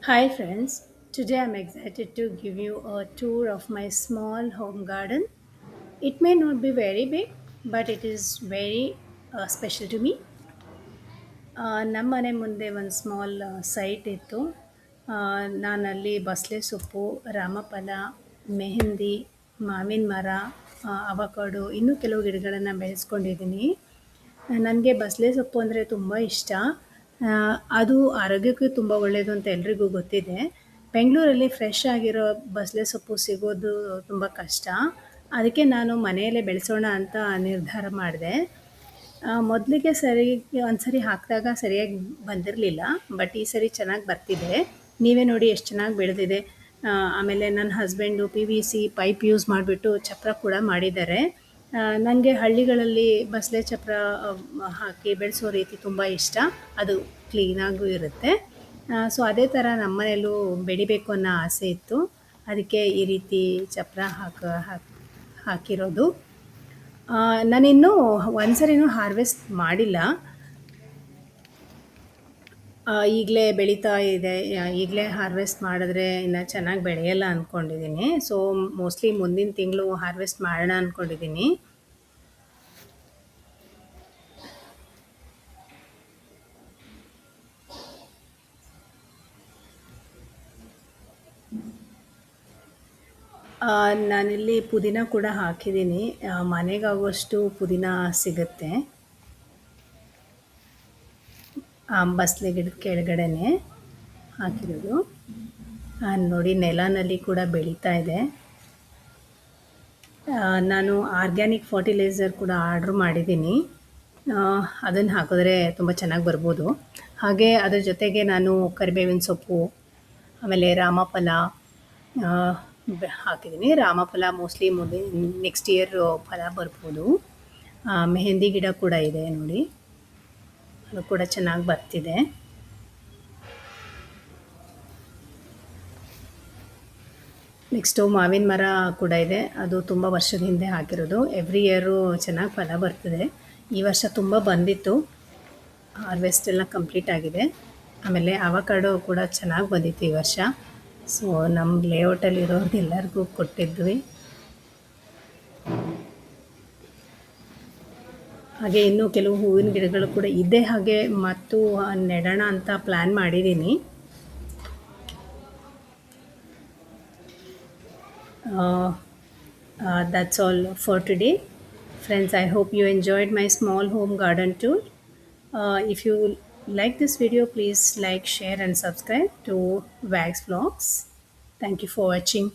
Hi, friends. Today I'm excited to give you a tour of my small home garden. It may not be very big, but it is very special to me. ನಮ್ಮ ಮನೆ ಮುಂದೆ ಒಂದು small site ಇತ್ತು. ನಾನಲ್ಲಿ ಬಸಳೆ ಸೊಪ್ಪು, ರಾಮಫಲ, ಮೆಹಂದಿ, ಮಾವಿನ ಮರ, ಅವಕಾಡೊ ಇನ್ನೂ ಕೆಲವು ಗಿಡಗಳನ್ನು ಬೆಳೆಸ್ಕೊಂಡಿದ್ದೀನಿ. ನನಗೆ ಬಸಳೆ ಸೊಪ್ಪು ಅಂದರೆ ತುಂಬ ಇಷ್ಟ. ಆ, ಅದು ಆರೋಗ್ಯಕ್ಕೂ ತುಂಬ ಒಳ್ಳೆಯದು ಅಂತ ಎಲ್ರಿಗೂ ಗೊತ್ತಿದೆ. ಬೆಂಗಳೂರಲ್ಲಿ ಫ್ರೆಶ್ ಆಗಿರೋ ಬಸಳೆ ಸೊಪ್ಪು ಸಿಗೋದು ತುಂಬ ಕಷ್ಟ. ಅದಕ್ಕೆ ನಾನು ಮನೆಯಲ್ಲೇ ಬೆಳೆಸೋಣ ಅಂತ ನಿರ್ಧಾರ ಮಾಡಿದೆ. ಮೊದಲಿಗೆ ಒಂದ್ಸರಿ ಹಾಕಿದಾಗ ಸರಿಯಾಗಿ ಬಂದಿರಲಿಲ್ಲ. ಬಟ್ ಈ ಸರಿ ಚೆನ್ನಾಗಿ ಬರ್ತಿದೆ. ನೀವೇ ನೋಡಿ ಎಷ್ಟು ಚೆನ್ನಾಗಿ ಬೆಳೆದಿದೆ. ಆಮೇಲೆ ನನ್ನ ಹಸ್ಬೆಂಡು PVC ಪೈಪ್ ಯೂಸ್ ಮಾಡಿಬಿಟ್ಟು ಚಪ್ರ ಕೂಡ ಮಾಡಿದ್ದಾರೆ. ನನಗೆ ಹಳ್ಳಿಗಳಲ್ಲಿ ಬಸಳೆ ಚಪ್ರ ಹಾಕಿ ಬೆಳೆಸೋ ರೀತಿ ತುಂಬ ಇಷ್ಟ. ಅದು ಕ್ಲೀನಾಗೂ ಇರುತ್ತೆ. ಸೊ ಅದೇ ಥರ ನಮ್ಮ ಮನೇಲೂ ಬೆಳಿಬೇಕು ಅನ್ನೋ ಆಸೆ ಇತ್ತು. ಅದಕ್ಕೆ ಈ ರೀತಿ ಚಪ್ರ ಹಾಕಿರೋದು. ನಾನಿನ್ನೂ ಒಂದ್ಸರಿನೂ ಹಾರ್ವೆಸ್ಟ್ ಮಾಡಿಲ್ಲ. ಈಗಲೇ ಬೆಳೀತಾ ಇದೆ. ಈಗಲೇ ಹಾರ್ವೆಸ್ಟ್ ಮಾಡಿದ್ರೆ ಇನ್ನು ಚೆನ್ನಾಗಿ ಬೆಳೆಯಲ್ಲ ಅಂದ್ಕೊಂಡಿದ್ದೀನಿ. ಸೊ ಮೋಸ್ಟ್ಲಿ ಮುಂದಿನ ತಿಂಗಳು ಹಾರ್ವೆಸ್ಟ್ ಮಾಡೋಣ ಅಂದ್ಕೊಂಡಿದ್ದೀನಿ. ನಾನಿಲ್ಲಿ ಪುದೀನ ಕೂಡ ಹಾಕಿದ್ದೀನಿ. ಮನೆಗಾಗುವಷ್ಟು ಪುದೀನ ಸಿಗುತ್ತೆ. ಬಸಳೆ ಗಿಡದ ಕೆಳಗಡೆನೆ ಹಾಕಿರೋದು. ನೋಡಿ ನೆಲನಲ್ಲಿ ಕೂಡ ಬೆಳೀತಾ ಇದೆ. ನಾನು ಆರ್ಗ್ಯಾನಿಕ್ ಫರ್ಟಿಲೈಸರ್ ಕೂಡ ಆರ್ಡ್ರ್ ಮಾಡಿದ್ದೀನಿ. ಅದನ್ನು ಹಾಕಿದ್ರೆ ತುಂಬ ಚೆನ್ನಾಗಿ ಬರ್ಬೋದು. ಹಾಗೆ ಅದ್ರ ಜೊತೆಗೆ ನಾನು ಕರಿಬೇವಿನ ಸೊಪ್ಪು, ಆಮೇಲೆ ರಾಮಫಲ ಹಾಕಿದ್ದೀನಿ. ರಾಮಫಲ ಮೋಸ್ಟ್ಲಿ ನೆಕ್ಸ್ಟ್ ಇಯರ್ ಫಲ ಬರ್ಬೋದು. ಮೆಹಂದಿ ಗಿಡ ಕೂಡ ಇದೆ ನೋಡಿ, ಅದು ಕೂಡ ಚೆನ್ನಾಗಿ ಬರ್ತಿದೆ. ನೆಕ್ಸ್ಟು ಮಾವಿನ ಮರ ಕೂಡ ಇದೆ. ಅದು ತುಂಬ ವರ್ಷದ ಹಿಂದೆ ಹಾಕಿರೋದು. ಎವ್ರಿ ಇಯರು ಚೆನ್ನಾಗಿ ಫಲ ಬರ್ತದೆ. ಈ ವರ್ಷ ತುಂಬ ಬಂದಿತ್ತು. ಹಾರ್ವೆಸ್ಟ್ ಎಲ್ಲ ಕಂಪ್ಲೀಟ್ ಆಗಿದೆ. ಆಮೇಲೆ ಅವಕಾಡೊ ಕೂಡ ಚೆನ್ನಾಗಿ ಬಂದಿತ್ತು ಈ ವರ್ಷ. ಸೊ ನಮ್ಮ ಲೇಔಟಲ್ಲಿ ಇರೋರಿಗೆಲ್ಲರಿಗೂ ಕೊಟ್ಟಿದ್ವಿ. ಹಾಗೆ ಇನ್ನೂ ಕೆಲವು ಹೂವಿನ ಗಿಡಗಳು ಕೂಡ ಇದೆ. ಹಾಗೆ ಮತ್ತು ನೆಡೋಣ ಅಂತ ಪ್ಲ್ಯಾನ್ ಮಾಡಿದ್ದೀನಿ. That's all for today. Friends, I hope you enjoyed my small home garden tour. If you like this video, please like, share, and subscribe to Wags Vlogs. Thank you for watching.